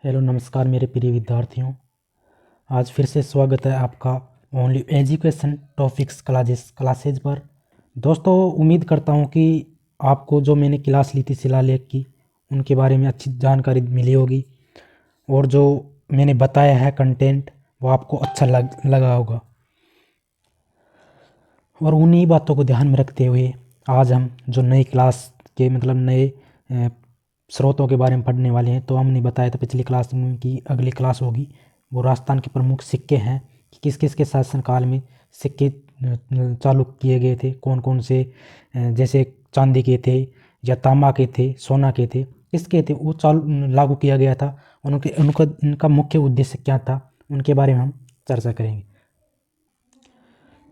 Hello नमस्कार मेरे प्रिय विद्यार्थियों। आज फिर से स्वागत है आपका ओनली एजुकेशन टॉपिक्स क्लासेज पर। दोस्तों उम्मीद करता हूँ कि आपको जो मैंने क्लास ली थी शिलालेख की उनके बारे में अच्छी जानकारी मिली होगी और जो मैंने बताया है कंटेंट वो आपको अच्छा लगा होगा। और उन्हीं बातों को ध्यान में रखते हुए आज हम जो नई क्लास के नए स्रोतों के बारे में पढ़ने वाले हैं। तो हमने बताया था पिछली क्लास में कि अगली क्लास होगी वो राजस्थान के प्रमुख सिक्के हैं कि किस किस के शासनकाल में सिक्के चालू किए गए थे, कौन कौन से जैसे चांदी के थे या तांबा के थे, सोना के थे, किसके थे वो चालू लागू किया गया था, उनके उनका इनका मुख्य उद्देश्य क्या था, उनके बारे में हम चर्चा करेंगे।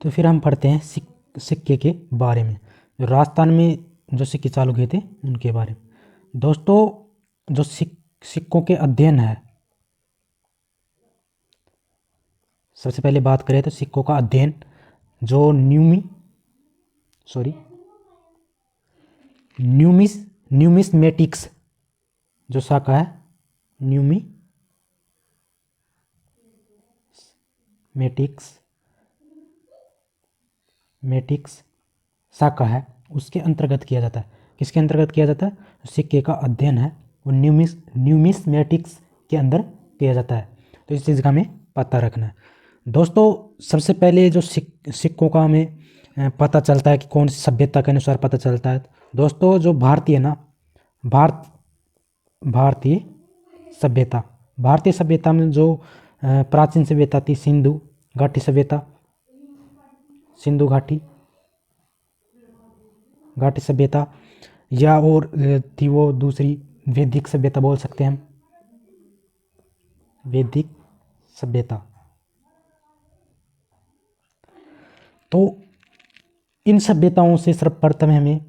तो फिर हम पढ़ते हैं सिक्के के बारे में, जो राजस्थान में जो सिक्के चालू किए थे उनके बारे में। दोस्तों जो सिक्कों के अध्ययन है, सबसे पहले बात करें तो सिक्कों का अध्ययन जो न्यूमिस्मेटिक्स जो शाखा है, न्यूमिस्मेटिक्स शाखा है, उसके अंतर्गत किया जाता है। किसके अंतर्गत किया जाता है? सिक्के का अध्ययन है वो न्यूमिस्मेटिक्स के अंदर किया जाता है। तो इस चीज़ का हमें पता रखना है। दोस्तों सबसे पहले जो सिक्कों का हमें पता चलता है कि कौन सी सभ्यता के अनुसार पता चलता है। दोस्तों जो भारतीय सभ्यता में जो प्राचीन सभ्यता थी सिंधु घाटी सभ्यता या और थी वो दूसरी वैदिक सभ्यता बोल सकते हैं हम, वैदिक सभ्यता। तो इन सभ्यताओं से सर्वप्रथम हमें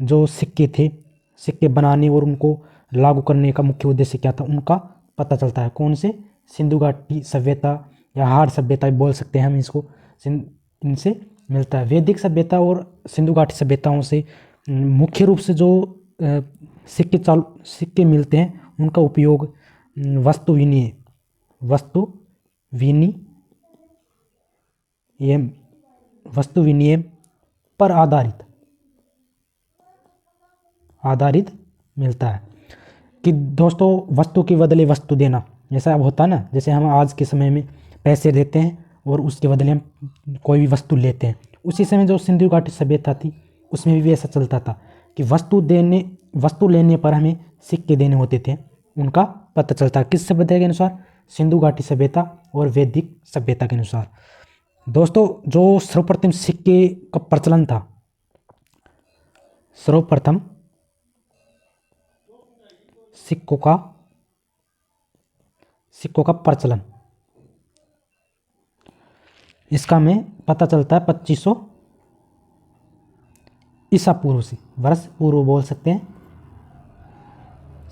जो सिक्के बनाने और उनको लागू करने का मुख्य उद्देश्य क्या था उनका पता चलता है। कौन से? सिंधु घाटी सभ्यता या हार सभ्यता बोल सकते हैं हम इसको, इनसे मिलता है। वैदिक सभ्यता और सिंधु घाटी सभ्यताओं से मुख्य रूप से जो सिक्के मिलते हैं उनका उपयोग वस्तु विनिमय पर आधारित मिलता है कि दोस्तों वस्तु के बदले वस्तु देना, जैसा अब होता है ना, जैसे हम आज के समय में पैसे देते हैं और उसके बदले हम कोई भी वस्तु लेते हैं। उसी समय जो सिंधु घाटी सभ्यता थी उसमें भी ऐसा चलता था कि वस्तु लेने पर हमें सिक्के देने होते थे। उनका पता चलता है किस सभ्यता के अनुसार? सिंधु घाटी सभ्यता और वैदिक सभ्यता के अनुसार। दोस्तों जो सर्वप्रथम सिक्के का प्रचलन था, सर्वप्रथम सिक्कों का प्रचलन इसका हमें पता चलता है 2500 ईसा पूर्व से, वर्ष पूर्व बोल सकते हैं,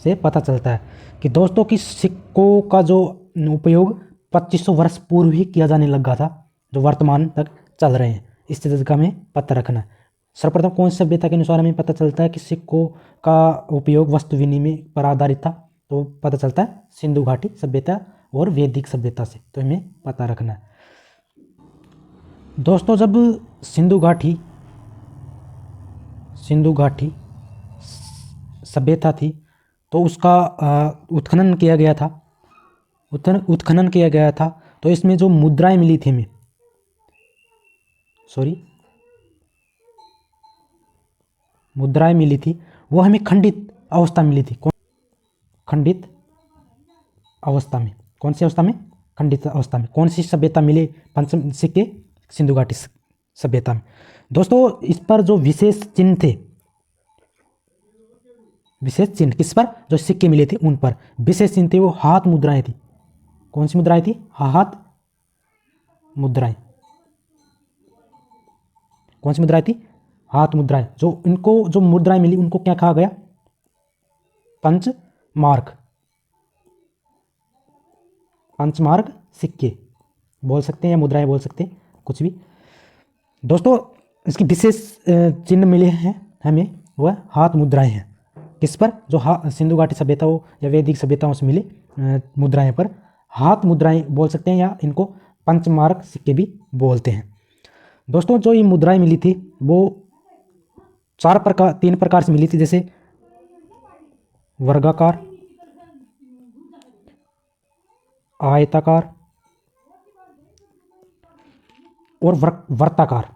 से पता चलता है कि दोस्तों की सिक्कों का जो उपयोग 2500 वर्ष पूर्व ही किया जाने लगा था, जो वर्तमान तक चल रहे हैं। इस चीज़ का हमें पता रखना है। सर्वप्रथम कौन सी सभ्यता के अनुसार हमें पता चलता है कि सिक्कों का उपयोग वस्तु विनिमय पर आधारित था? तो पता चलता है सिंधु घाटी सभ्यता और वैदिक सभ्यता से। तो हमें पता रखना है। दोस्तों जब सिंधु घाटी सभ्यता थी तो उसका उत्खनन किया गया था। तो इसमें जो मुद्राएं मिली थी हमें, मुद्राएं मिली थी वो हमें खंडित अवस्था मिली थी। खंडित अवस्था में, कौन सी अवस्था में? खंडित अवस्था में। कौन सी सभ्यता मिले? पंचम सिक्के सिंधु घाटी सभ्यता में। दोस्तों इस पर जो विशेष चिन्ह किस पर? जो सिक्के मिले थे उन पर विशेष चिन्ह थे, वो हाथ मुद्राएं थी। कौन सी मुद्राएं थी? हाथ मुद्राएं। कौन सी मुद्राएं थी? हाथ मुद्राएं। जो इनको जो मुद्राएं मिली उनको क्या कहा गया? पंचमार्क सिक्के बोल सकते हैं या मुद्राएं बोल सकते हैं, कुछ भी। दोस्तों इसकी विशेष चिन्ह मिले हैं हमें, वह हाथ मुद्राएं हैं। किस पर? जो सिंधु घाटी सभ्यता हो या वैदिक सभ्यताओं से मिले मुद्राएं पर हाथ मुद्राएं बोल सकते हैं, या इनको पंचमार्क सिक्के भी बोलते हैं। दोस्तों जो ये मुद्राएं मिली थी वो 3 प्रकार से मिली थी, जैसे वर्गाकार, आयताकार और वर्ताकार।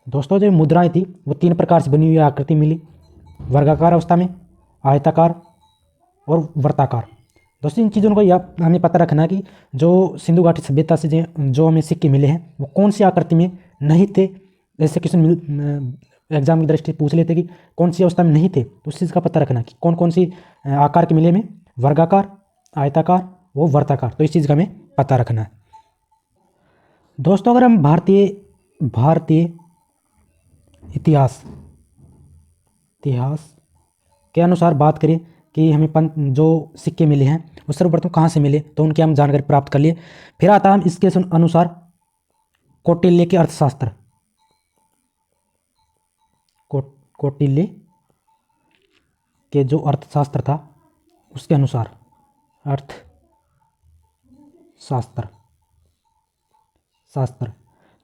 दोस्तों जो मुद्राएं थी वो 3 प्रकार से बनी हुई आकृति मिली, वर्गाकार अवस्था में, आयताकार और वर्ताकार। दोस्तों इन चीज़ों को हमें पता रखना कि जो सिंधु घाटी सभ्यता से जो हमें सिक्के मिले हैं वो कौन सी आकृति में नहीं थे। जैसे क्वेश्चन एग्जाम की दृष्टि पूछ लेते कि कौन सी अवस्था में नहीं थे, तो उस चीज़ का पता रखना कि कौन कौन सी आकार के मिले हमें, वर्गाकार, आयताकार वो वर्ताकार, तो इस चीज़ का हमें पता रखना है। दोस्तों अगर हम भारतीय इतिहास के अनुसार बात करें कि हमें जो सिक्के मिले हैं वो सर्वप्रथम कहाँ से मिले, तो उनकी हम जानकारी प्राप्त कर लिए। फिर आता है इसके अनुसार कौटिल्य के अर्थशास्त्र, कौटिल्य के जो अर्थशास्त्र था उसके अनुसार अर्थशास्त्र।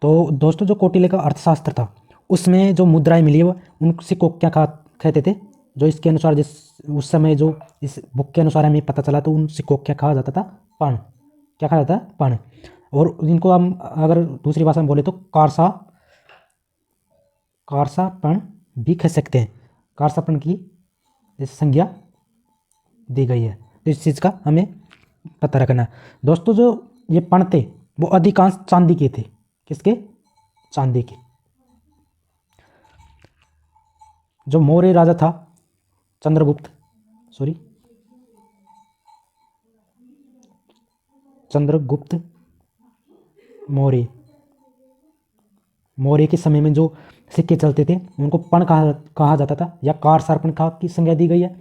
तो दोस्तों जो कौटिल्य का अर्थशास्त्र था उसमें जो मुद्राएं मिली वो उन सिक्कों को क्या कहते थे, जो इसके अनुसार उस समय जो इस बुक के अनुसार हमें पता चला, तो उन सिक्कों को क्या कहा जाता था, पण। क्या कहा जाता है, पण। और इनको हम अगर दूसरी भाषा में बोले तो कारसापण भी कह सकते हैं। कारसापण की संज्ञा दी गई है, तो इस चीज़ का हमें पता रखना है। दोस्तों जो ये पण थे वो अधिकांश चांदी के थे। किसके? चांदी के। जो मौर्य राजा था चंद्रगुप्त मौर्य के समय में जो सिक्के चलते थे उनको पण कहा जाता था, या कारसापण की संज्ञा दी गई है,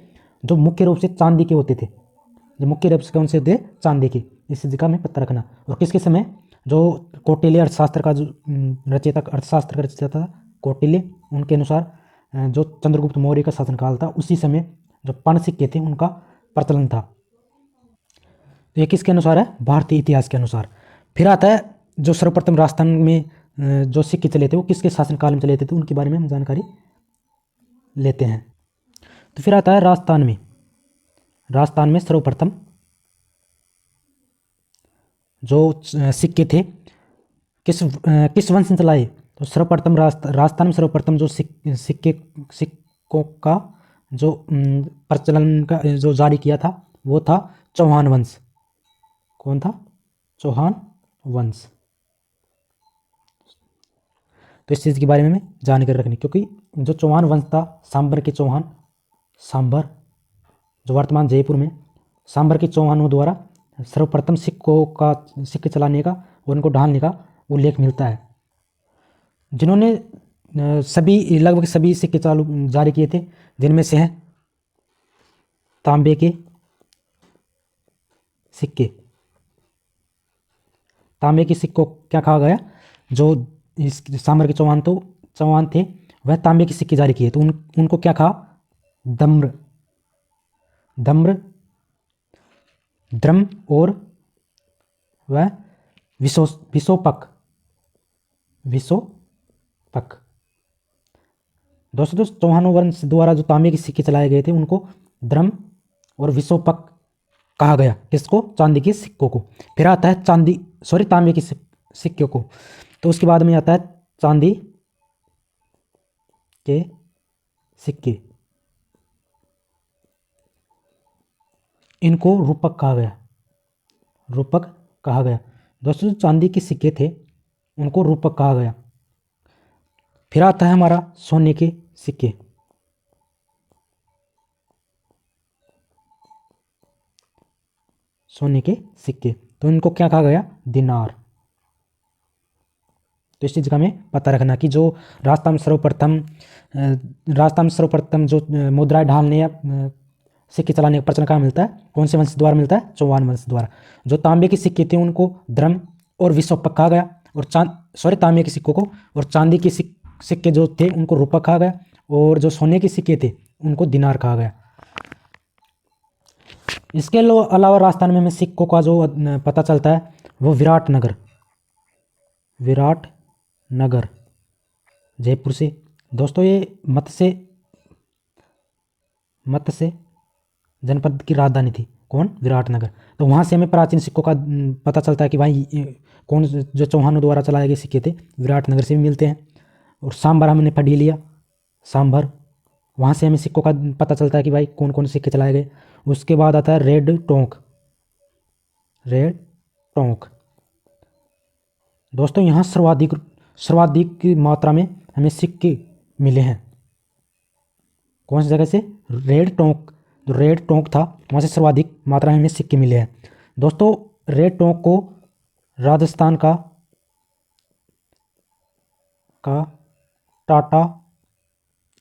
जो मुख्य रूप से चांदी के होते थे। जो मुख्य रूप से कौन से थे? चांदी के। इस चीज़ का हमें पता रखना। और किसके समय? जो कौटिल्य अर्थशास्त्र का जो अर्थशास्त्र का रचयिता था कौटिल्य, उनके अनुसार जो चंद्रगुप्त मौर्य का शासनकाल था उसी समय जो पण सिक्के थे उनका प्रचलन था। तो ये किसके अनुसार है? भारतीय इतिहास के अनुसार। फिर आता है जो सर्वप्रथम राजस्थान में जो सिक्के चले थे वो किसके शासनकाल में चले थे, तो उनके बारे में हम जानकारी लेते हैं। तो फिर आता है राजस्थान में सर्वप्रथम जो सिक्के थे किस वंश ने चलाए, तो सर्वप्रथम राजस्थान में सर्वप्रथम जो सिक्कों का जो प्रचलन का जो जारी किया था वो था चौहान वंश। कौन था? चौहान वंश। तो इस चीज़ के बारे में हमें जानकारी रखनी, क्योंकि जो चौहान वंश था सांबर के चौहान, जो वर्तमान जयपुर में सांबर के चौहानों द्वारा सर्वप्रथम सिक्के चलाने का और उनको ढालने का उल्लेख मिलता है, जिन्होंने लगभग सभी सिक्के जारी किए थे, जिनमें से हैं तांबे के सिक्के। तांबे के सिक्कों क्या कहा गया? जो इस सांबर के चौहान थे वह तांबे के सिक्के जारी किए, तो उनको क्या कहा? द्रम और वह विशोपक। दोस्तों चौहानों वंश द्वारा जो तांबे के सिक्के चलाए गए थे उनको द्रम और विशोपक कहा गया। किसको? चांदी के सिक्कों को। फिर आता है तांबे के सिक्कों को। तो उसके बाद में आता है चांदी के सिक्के, इनको रूपक कहा गया। दोस्तों जो चांदी के सिक्के थे उनको रूपक कहा गया। फिर आता है हमारा सोने के सिक्के। तो इनको क्या कहा गया? दिनार। तो इस चीज़ का हमें पता रखना कि जो राजस्थान में सर्वप्रथम जो मुद्राएं ढालने या सिक्के चलाने का प्रचलन कहाँ मिलता है? कौन से वंश द्वारा मिलता है? चौहान वंश द्वारा। जो तांबे के सिक्के थे उनको द्रम और विशोपक कहा गया, और तांबे के सिक्कों को, और चांदी के सिक्के जो थे उनको रूपक कहा गया, और जो सोने के सिक्के थे उनको दिनार कहा गया। इसके अलावा राजस्थान में हमें सिक्कों का जो पता चलता है वो विराटनगर, विराटनगर जयपुर से। दोस्तों ये मत्स्य जनपद की राजधानी थी, कौन, विराटनगर। तो वहाँ से हमें प्राचीन सिक्कों का पता चलता है कि भाई कौन जो चौहानों द्वारा चलाए गए सिक्के थे विराटनगर से भी मिलते हैं। और सांभर हमने पढ़ ही लिया, सांभर, वहाँ से हमें सिक्कों का पता चलता है कि भाई कौन कौन सिक्के चलाए गए। उसके बाद आता है रेड टोंक, रेड टोंक। दोस्तों यहाँ सर्वाधिक की मात्रा में हमें सिक्के मिले हैं, कौन सी जगह से, रेड टोंक। जो रेड टोंक था वहाँ से सर्वाधिक मात्रा में हमें सिक्के मिले हैं। दोस्तों रेड टोंक को राजस्थान का टाटा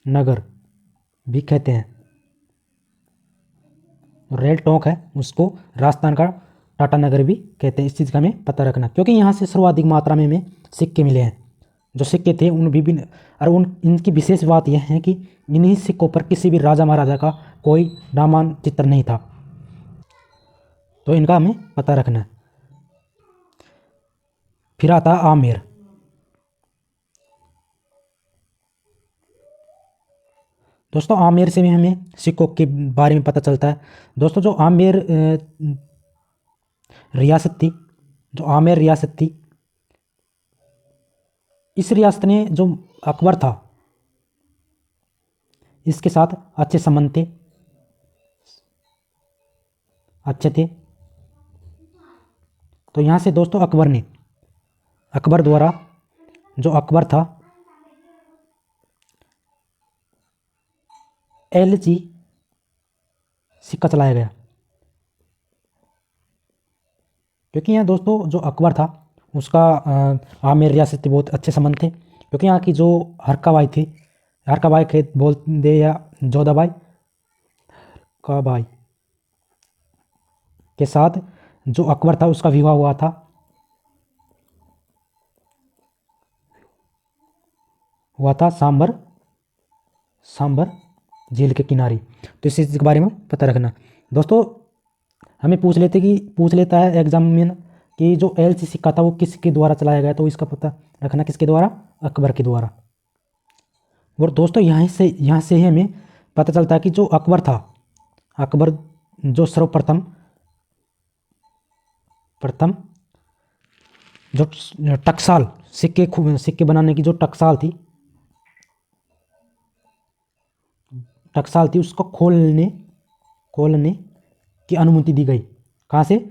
नगर भी कहते हैं। रेड टोंक है उसको राजस्थान का टाटा नगर भी कहते हैं। इस चीज़ का हमें पता रखना, क्योंकि यहाँ से सर्वाधिक मात्रा में हमें सिक्के मिले हैं। जो सिक्के थे उन विभिन्न, और इनकी विशेष बात यह है कि इन्हीं सिक्कों पर किसी भी राजा महाराजा का कोई नामांकित नहीं था, तो इनका हमें पता रखना है। फिर आता है आमेर। दोस्तों आमेर से भी हमें सिक्कों के बारे में पता चलता है। दोस्तों जो आमेर रियासत थी, जो आमेर रियासत थी, इस रियासत ने जो अकबर था इसके साथ अच्छे संबंध थे, अच्छे थे। तो यहाँ से दोस्तों अकबर द्वारा, जो अकबर था, LC सिक्का चलाया गया। क्योंकि यहाँ दोस्तों जो अकबर था उसका आमेर रियासत से बहुत अच्छे संबंध थे, क्योंकि यहाँ की जो हरकाबाई थी, हरकाबाई के बोल दे या जोधाबाई काबाई के साथ जो अकबर था उसका विवाह हुआ था सांबर झील के किनारे। तो इस चीज़ के बारे में पता रखना। दोस्तों हमें पूछ लेता है एग्जाम में कि जो LC सिक्का था वो किसके द्वारा चलाया गया, तो इसका पता रखना किसके द्वारा, अकबर के द्वारा। और दोस्तों यहाँ से ही हमें पता चलता है कि जो अकबर था, अकबर जो सर्वप्रथम जो टकसाल सिक्के बनाने की जो टकसाल थी उसको खोलने की अनुमति दी गई। कहाँ से,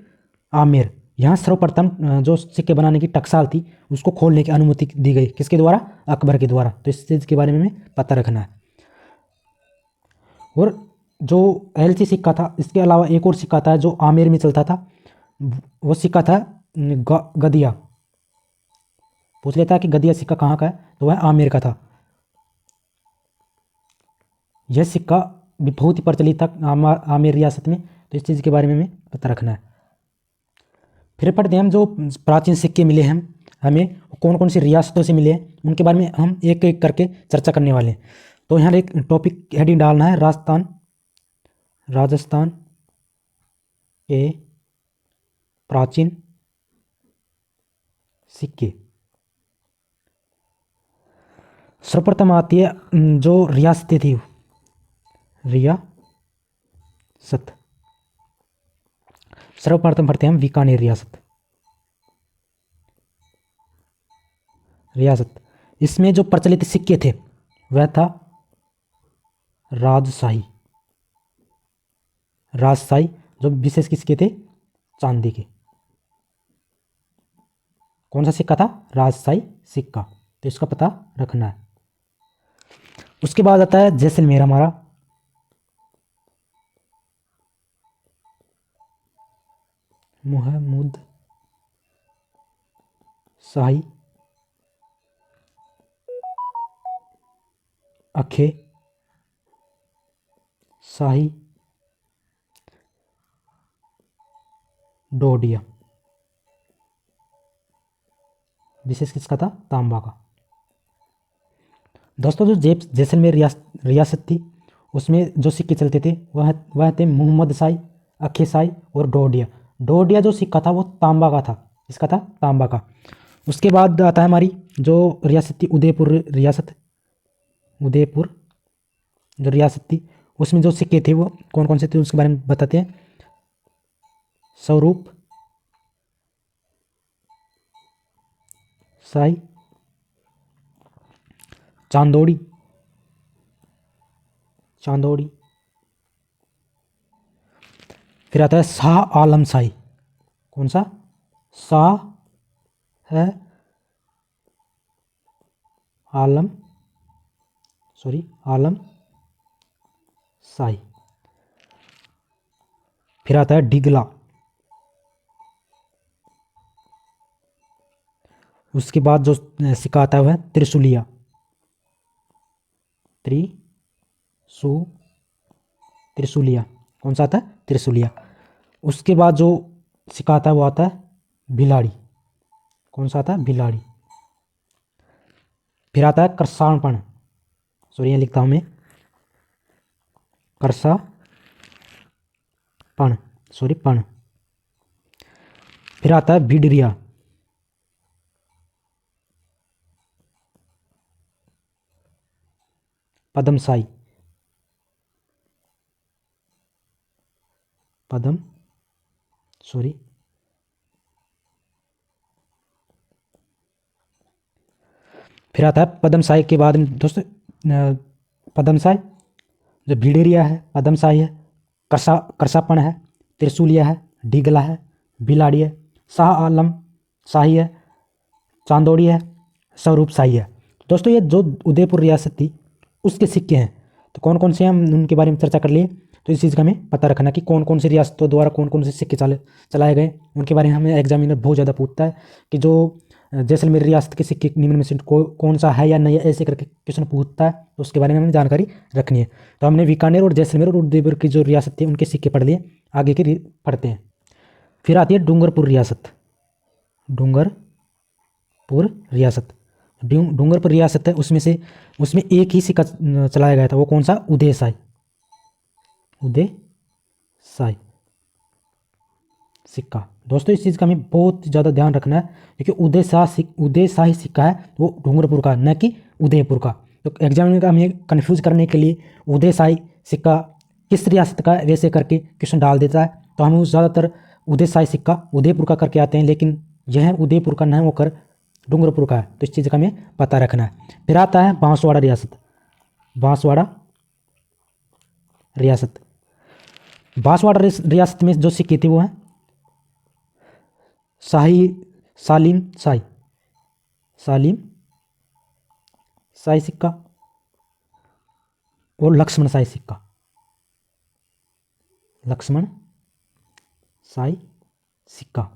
आमेर। यहाँ सर्वप्रथम जो सिक्के बनाने की टकसाल थी उसको खोलने की अनुमति दी गई, किसके द्वारा, अकबर के द्वारा। तो इस चीज़ के बारे में हमें पता रखना है। और जो LC सिक्का था, इसके अलावा एक और सिक्का था जो आमेर में चलता था, वो सिक्का था गदिया। पूछ लेता है कि गदिया सिक्का कहाँ का है, तो वह आमेर का था। यह सिक्का भी बहुत ही प्रचलित था आमेर रियासत में, तो इस चीज़ के बारे में हमें पता रखना है। फिर पढ़ते हैं हम जो प्राचीन सिक्के मिले हैं हमें कौन कौन सी रियासतों से मिले हैं, उनके बारे में हम एक एक करके चर्चा करने वाले हैं। तो यहाँ एक टॉपिक हेडिंग डालना है, राजस्थान के प्राचीन सिक्के। सर्वप्रथम आती है जो रियासतें थी, रियासत। सर्वप्रथम पढ़ते हैं हम बीकानेर रियासत। इसमें जो प्रचलित सिक्के थे वह था राजशाही, जो विशेष सिक्के थे चांदी के। कौन सा सिक्का था, राजशाही सिक्का। तो इसका पता रखना है। उसके बाद आता है जैसलमेर हमारा, महमूद शाही अखे शाही डोडिया। विशेष किसका था, तांबा का। दोस्तों जो जैसलमेर रियासत थी उसमें जो सिक्के चलते थे वह थे मोहम्मद शाही अखेसाई और डोडिया। डोडिया जो सिक्का था वो तांबा का था, इसका था तांबा का। उसके बाद आता है हमारी जो रियासत थी उदयपुर रियासत, उदयपुर जो रियासत थी उसमें जो सिक्के थे वो कौन कौन से थे उसके बारे में बताते हैं। स्वरूप शाही, चांदोड़ी, चांदोड़ी, फिर आता है शाह आलम शाही। कौन सा? शाह है आलम, सॉरी आलम शाही। फिर आता है डिगला। उसके बाद जो सिक्का आता है वह त्रिशूलिया, त्रिशू त्रिशूलिया। कौन सा आता है? त्रिशूलिया। उसके बाद जो सिक्का आता है वो आता है भिलाड़ी। कौन सा आता है? भिलाड़ी। फिर आता है करसापण, सॉरी यहाँ लिखता हूँ मैं करसापण, सॉरी पण। फिर आता है बिडरिया, पदमसाई, पदम, सॉरी फिर आता है पदमसाई के बाद में दोस्तों पदमसाई, जो भिडेरिया है, पदमसाई है, करसापण है, त्रिशूलिया है, डिगला है, बिलाड़ी है, शाह आलम शाही है, चांदोड़ी है, स्वरूप शाही है। दोस्तों ये जो उदयपुर रियासत थी उसके सिक्के हैं, तो कौन कौन से हम उनके बारे में चर्चा कर लिए। तो इस चीज़ का हमें पता रखना कि कौन कौन सी रियासतों द्वारा कौन कौन से सिक्के चलाए गए, उनके बारे में हमें एग्जामिनर बहुत ज़्यादा पूछता है कि जो जैसलमेर रियासत के सिक्के निम्न में से कौन सा है या नहीं है, ऐसे करके क्वेश्चन पूछता है, तो उसके बारे में हमें जानकारी रखनी है। तो हमने बीकानेर और जैसलमेर और उदयपुर की जो रियासत थी उनके सिक्के पढ़ लिए, आगे के पढ़ते हैं। फिर आती है डूंगरपुर रियासत, डूंगरपुर रियासत। डूंगरपुर रियासत है उसमें एक ही सिक्का चलाया गया था, वो कौन सा? उदय शाही, उदय शाही सिक्का। दोस्तों इस चीज़ का हमें बहुत ज़्यादा ध्यान रखना है, क्योंकि उदय शाही सिक्का है वो डूंगरपुर का, न कि उदयपुर का। तो एग्जामिनर का हमें कन्फ्यूज करने के लिए उदय शाही सिक्का किस रियासत का वैसे करके क्वेश्चन डाल देता है, तो हम ज़्यादातर उदय शाही सिक्का उदयपुर का करके आते हैं, लेकिन यह उदयपुर का नहीं होकर डूंगरपुर का है, तो इस चीज़ का हमें पता रखना है। फिर आता है बांसवाड़ा रियासत, बांसवाड़ा रियासत। बांसवाड़ा रियासत में जो सिक्के थे वो हैं शाही, सालिम शाही, सालिम शाही सिक्का और लक्ष्मण शाही सिक्का, लक्ष्मण शाही सिक्का।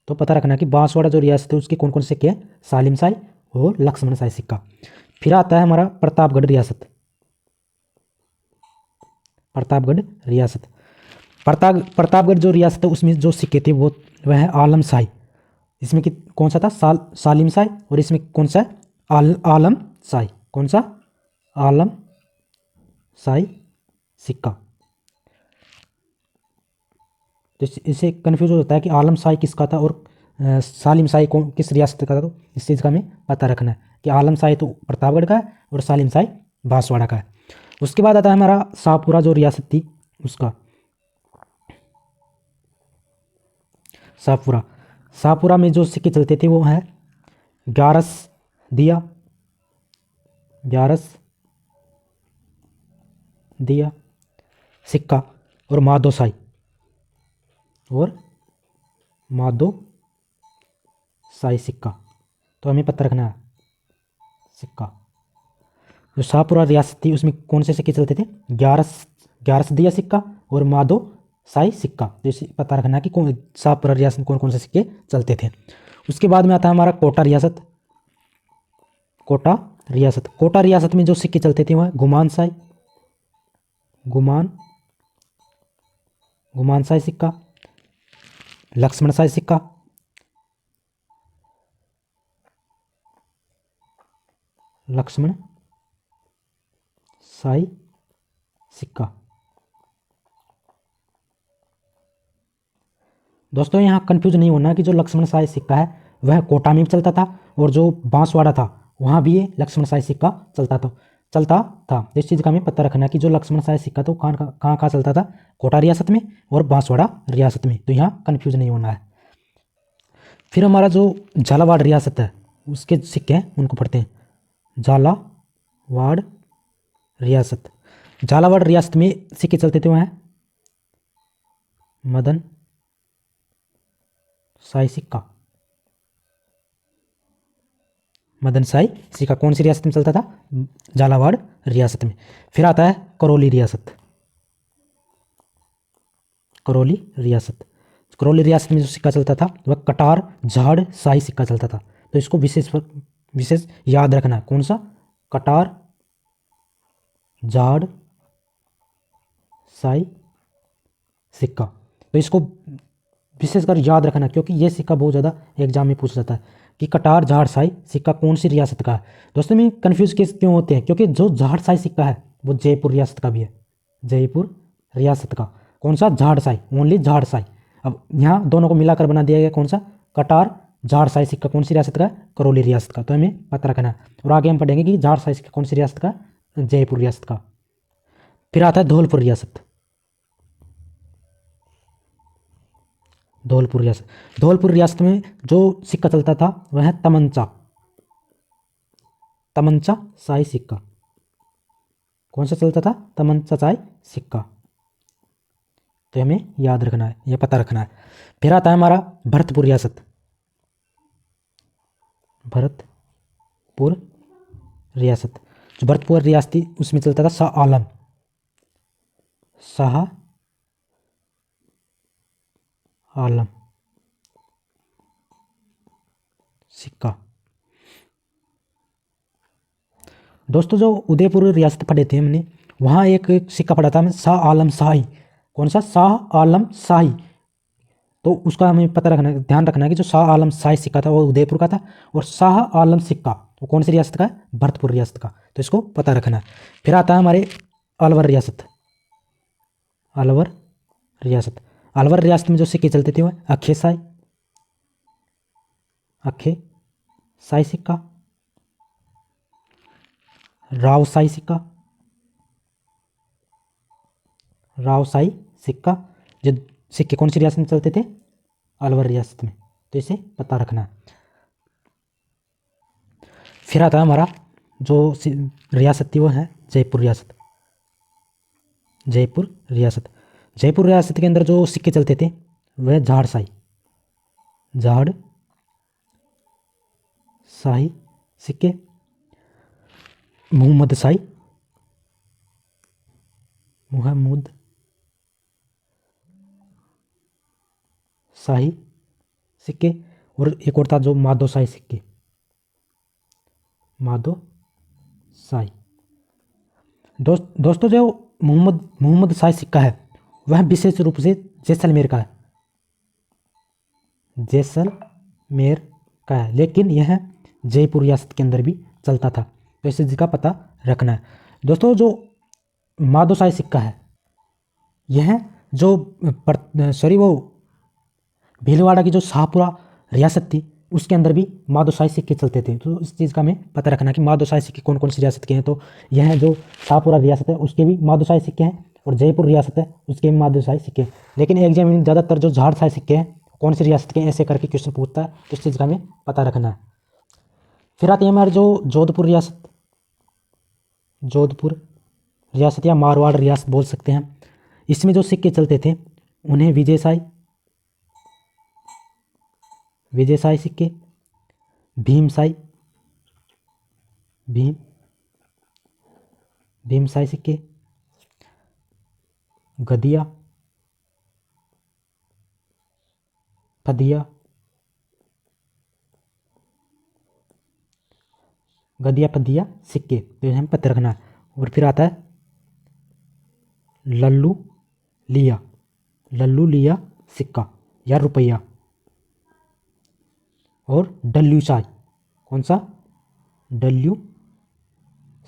तो पता रखना कि बांसवाड़ा जो रियासत है उसके कौन कौन से सिक्के हैं, सालिम शाही और लक्ष्मण शाही सिक्का। फिर आता है हमारा प्रतापगढ़ रियासत, प्रतापगढ़ रियासत। प्रतापगढ़ जो रियासत है उसमें जो सिक्के थे वो वह है आलम शाही। इसमें कि कौन सा था? सालिम शाही, और इसमें कौन सा है? आलम शाही। कौन सा? आलम शाही सिक्का। तो इससे कन्फ्यूज हो जाता है कि आलम शाही किसका था और सालिम शाही कौन किस रियासत का था। तो इस चीज़ का हमें पता रखना है कि आलम शाही तो प्रतापगढ़ का है और सालिम शाही बांसवाड़ा का है। उसके बाद आता है हमारा शाहपुरा जो रियासत थी उसका, शाहपुरा। शाहपुरा में जो सिक्के चलते थे वो है ग्यारस दिया, ग्यारस दिया सिक्का और मादोसाई, और मादोसाई सिक्का। तो हमें पता रखना है सिक्का। जो शाहपुरा रियासत थी उसमें कौन से सिक्के चलते थे? ग्यारस ग्यारस दिया सिक्का और मादोसाई सिक्का। तो इसे पता रखना कि कौन शाहपुरा रियासत में कौन कौन से सिक्के चलते थे। उसके बाद में आता है हमारा कोटा रियासत, कोटा रियासत। कोटा रियासत में जो सिक्के चलते थे वह गुमान शाही, गुमान गुमान शाही सिक्का, लक्ष्मण शाही सिक्का, लक्ष्मण शाही सिक्का। दोस्तों यहाँ कंफ्यूज नहीं होना कि जो लक्ष्मण शाही सिक्का है वह कोटा में भी चलता था और जो बांसवाड़ा था वहाँ भी ये लक्ष्मण शाही सिक्का चलता था। इस चीज़ का हमें पता रखना है कि जो लक्ष्मण शाही सिक्का तो कहाँ कहाँ चलता था, कोटा रियासत में और बांसवाड़ा रियासत में। तो यहाँ कंफ्यूज नहीं होना है। फिर हमारा जो झालावाड़ रियासत है उसके सिक्के हैं उनको पढ़ते हैं। झालावाड़ रियासत, झालावाड़ रियासत में सिक्के चलते थे, वह हैं मदन शाही सिक्का। मदन शाही सिक्का कौन सी रियासत में चलता था? झालावाड़ रियासत में। फिर आता है करौली रियासत। करौली रियासत, करौली रियासत में जो सिक्का चलता था वह कटार झाड़ शाही सिक्का चलता था। तो इसको विशेष याद रखना है। कौन सा? कटार झाड़ शाही सिक्का। तो इसको विशेषकर याद रखना क्योंकि ये सिक्का बहुत ज़्यादा एग्जाम में पूछा जाता है कि कटार झाड़ शाही सिक्का कौन सी रियासत का है। दोस्तों में कन्फ्यूज क्यों होते हैं? क्योंकि जो झाड़ शाही सिक्का है वो जयपुर रियासत का भी है, जयपुर रियासत का। कौन सा? झाड़ शाही, ओनली झाड़ शाही। अब यहाँ दोनों को मिलाकर बना दिया गया कौन सा? कटार झाड़ शाही सिक्का कौन सी रियासत का है? करौली रियासत का। तो हमें पता रखना है। और आगे हम पढ़ेंगे कि झाड़ शाही सिक्का कौन सी रियासत का? जयपुर रियासत का। फिर आता है धौलपुर रियासत। धौलपुर रियासत, धौलपुर रियासत में जो सिक्का चलता था वह है तमंचा, तमंचा शाही सिक्का। कौन सा चलता था? तमंचा शाही सिक्का। तो हमें याद रखना है, यह पता रखना है। फिर आता है हमारा भरतपुर रियासत। भरतपुर रियासत, जो भरतपुर रियासती उसमें चलता था शाह आलम, शाह आलम सिक्का। दोस्तों जो उदयपुर रियासत पढ़े थे हमने, वहाँ एक सिक्का पढ़ा था हमें शाह आलम शाही। कौन सा? शाह आलम शाही। तो उसका हमें पता रखना, ध्यान रखना है कि जो शाह आलम शाही सिक्का था वो उदयपुर का था और शाह आलम सिक्का वो कौन सी रियासत का है? भरतपुर रियासत का। तो इसको पता रखना है। फिर आता है हमारे अलवर रियासत। अलवर रियासत, अलवर रियासत में जो सिक्के चलते थे वह अखे शाही, अखे शाही सिक्का, राव शाही सिक्का, राव शाही सिक्का। जो सिक्के कौन सी रियासत में चलते थे? अलवर रियासत में। तो इसे पता रखना है। फिर आता है हमारा जो रियासत थी वो है जयपुर रियासत। जयपुर रियासत, जयपुर रियासत के अंदर जो सिक्के चलते थे वह झाड़ शाही, झाड़ शाही सिक्के, मुहम्मद शाही, मुहम्मद शाही सिक्के, और एक और था जो माधो शाही सिक्के, माधो शाही। दोस्तों जो मुहम्मद शाही सिक्का है वह विशेष रूप से जैसलमेर का है, जैसलमेर का है, लेकिन यह जयपुर रियासत के अंदर भी चलता था। तो इस चीज़ का पता रखना है। दोस्तों जो माधो शाही सिक्का है यह जो वो भीलवाड़ा की जो शाहपुरा रियासत थी उसके अंदर भी माधो शाही सिक्के चलते थे। तो इस चीज़ का हमें पता रखना कि माधो शाही सिक्के कौन कौन सी रियासत के हैं। तो यह जो शाहपुरा रियासत है उसके भी माधो शाही सिक्के हैं और जयपुर रियासत है उसके भी माधो शाही सिक्के हैं। लेकिन एग्जाम में ज़्यादातर जो झाड़ शाही सिक्के हैं कौन सी रियासत के, ऐसे करके क्वेश्चन पूछता है। तो इस चीज़ का हमें पता रखना है। फिर आती है हमारे जो जोधपुर रियासत, जोधपुर रियासत या मारवाड़ रियासत बोल सकते हैं। इसमें जो सिक्के चलते थे उन्हें विजयशाही, विजयशाही सिक्के, भीमशाही, भीमशाही सिक्के, गदिया, फदिया, गदिया फदिया सिक्के। तो हमें पता रखना है। और फिर आता है लल्लू लिया, लल्लू लिया सिक्का या रुपया, और डल्लू शाही। कौन सा? डल्लू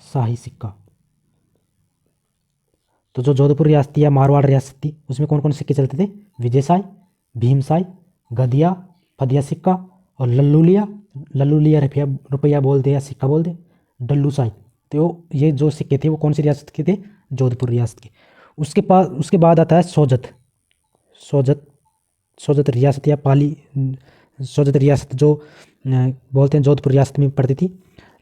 शाही सिक्का। तो जो जोधपुर रियासत थी या मारवाड़ रियासत थी उसमें कौन कौन सिक्के चलते थे? विजयशाही, भीमशाही, गदिया, फदिया सिक्का और लल्लू लिया रुपया रुपया बोल दे या सिक्का बोल दे, डल्लू शाही। तो ये जो सिक्के थे वो कौन सी रियासत के थे? जोधपुर रियासत के। उसके बाद आता है सोजत। सोजत रियासत या पाली सोजत रियासत जो बोलते हैं जोधपुर रियासत में पड़ती थी।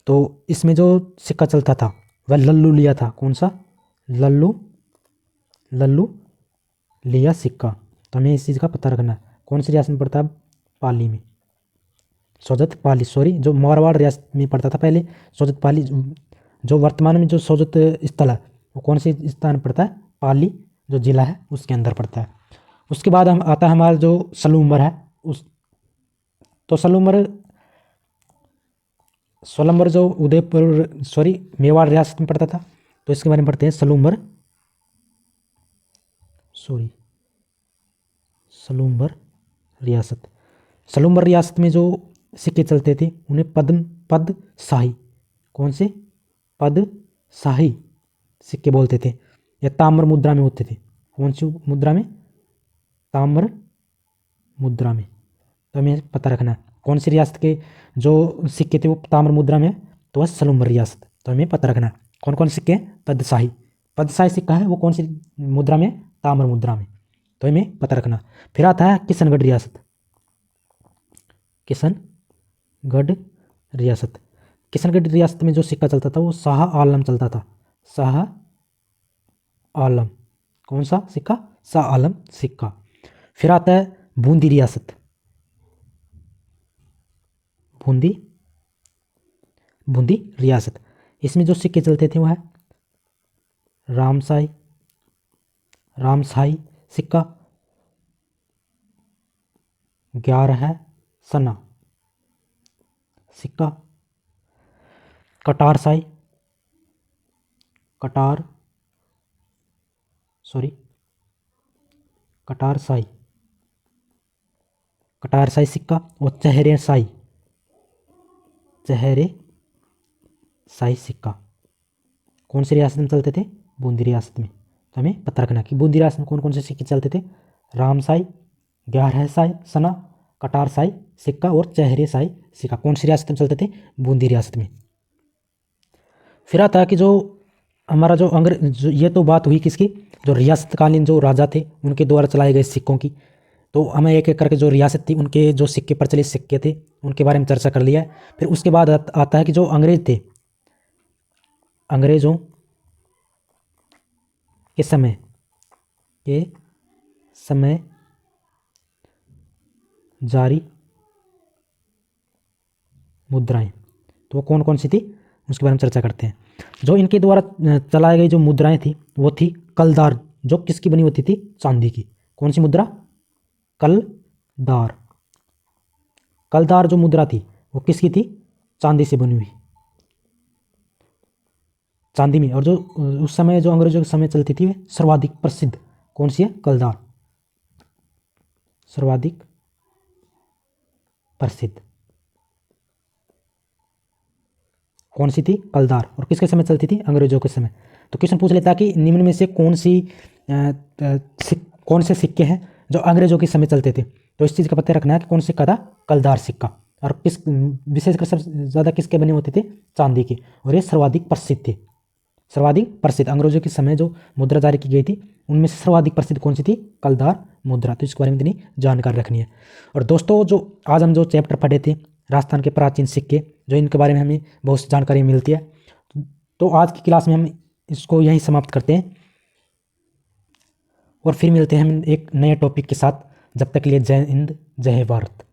तो इसमें जो सिक्का चलता था वह लल्लू लिया था। कौन सा? लल्लू लिया सिक्का। तो हमें इस चीज़ का पता रखना है। कौन सी रियासत में पड़ता है? पाली में। सोजत पाली, सॉरी, जो मारवाड़ रियासत में पड़ता था पहले सोजत पाली। जो वर्तमान में जो सोजत स्थल है वो कौन से स्थान में पड़ता है? पाली जो जिला है उसके अंदर पड़ता है। उसके बाद हम आता है हमारा जो सलूमर है तो सोलंबर जो मेवाड़ रियासत में पड़ता था। तो इसके बारे में पढ़ते हैं सलूमर रियासत। सलूमर रियासत में जो सिक्के चलते थे उन्हें पद शाही, कौन से? पद शाही सिक्के बोलते थे या ताम्र मुद्रा में होते थे। कौन सी मुद्रा में? ताम्र मुद्रा में। तो हमें पता रखना है कौन सी रियासत के जो सिक्के थे वो ताम्र मुद्रा में, तो वह सलूमर रियासत। तो हमें पता रखना है कौन कौन सिक्के हैं? पदशाही सिक्का है वो कौन सी मुद्रा में? ताम्र मुद्रा में। तो हमें पता रखना। फिर आता है किशनगढ़ रियासत। किशनगढ़ रियासत में जो सिक्का चलता था वो शाह आलम चलता था। शाह आलम। कौन सा सिक्का? शाह आलम सिक्का। फिर आता है बूंदी रियासत। बूंदी रियासत। इसमें जो सिक्के चलते थे वो है रामशाही सिक्का, 11 सना सिक्का, कटार शाही सिक्का और चेहरे शाही सिक्का। कौन सी रियासत में चलते थे? बूंदी रियासत में। तो हमें पता रखना कि बूंदी रियासत में कौन कौन से सिक्के चलते थे? रामशाही, 11 सना, कटार शाही सिक्का और चेहरे शाही सिक्का। कौन सी रियासत में चलते थे? बूंदी रियासत में। फिर आता है कि जो हमारा जो ये तो बात हुई किसकी? जो रियासतकालीन जो राजा थे उनके द्वारा चलाए गए सिक्कों की। तो हमें एक एक करके जो रियासत थी उनके जो सिक्के प्रचलित सिक्के थे उनके बारे में चर्चा कर लिया है। फिर उसके बाद आता है कि जो अंग्रेज थे, अंग्रेजों के समय जारी मुद्राएं, तो वो कौन कौन सी थी उसके बारे में चर्चा करते हैं। जो इनके द्वारा चलाई गई जो मुद्राएं थी वो थी कलदार, जो किसकी बनी होती थी? चांदी की। कौन सी मुद्रा? कलदार जो मुद्रा थी वो किसकी थी? चांदी से बनी हुई, चांदी में। और जो उस समय जो अंग्रेजों के समय चलती थी वे सर्वाधिक प्रसिद्ध कौन सी है? कलदार, सर्वाधिक प्रसिद्ध कौन सी थी? कलदार। और किसके समय चलती थी? अंग्रेजों के समय। तो क्वेश्चन पूछ लेता कि निम्न में से कौन से सिक्के हैं जो अंग्रेजों के समय चलते थे? तो इस चीज़ का पता रखना है कि कौन सिक्का था? कलदार सिक्का। और किस विशेषकर सबसे ज़्यादा किसके बने होते थे? चांदी के। और ये सर्वाधिक प्रसिद्ध थे। सर्वाधिक प्रसिद्ध अंग्रेजों के समय जो मुद्रा जारी की गई थी उनमें से सर्वाधिक प्रसिद्ध कौन सी थी? कलदार मुद्रा। तो इसके बारे में इतनी जानकारी रखनी है। और दोस्तों जो आज हम जो चैप्टर पढ़े थे राजस्थान के प्राचीन सिक्के, जो इनके बारे में हमें बहुत सी जानकारी मिलती है, तो आज की क्लास में हम इसको यहीं समाप्त करते हैं और फिर मिलते हैं हम एक नए टॉपिक के साथ। जब तक के लिए जय हिंद, जय भारत।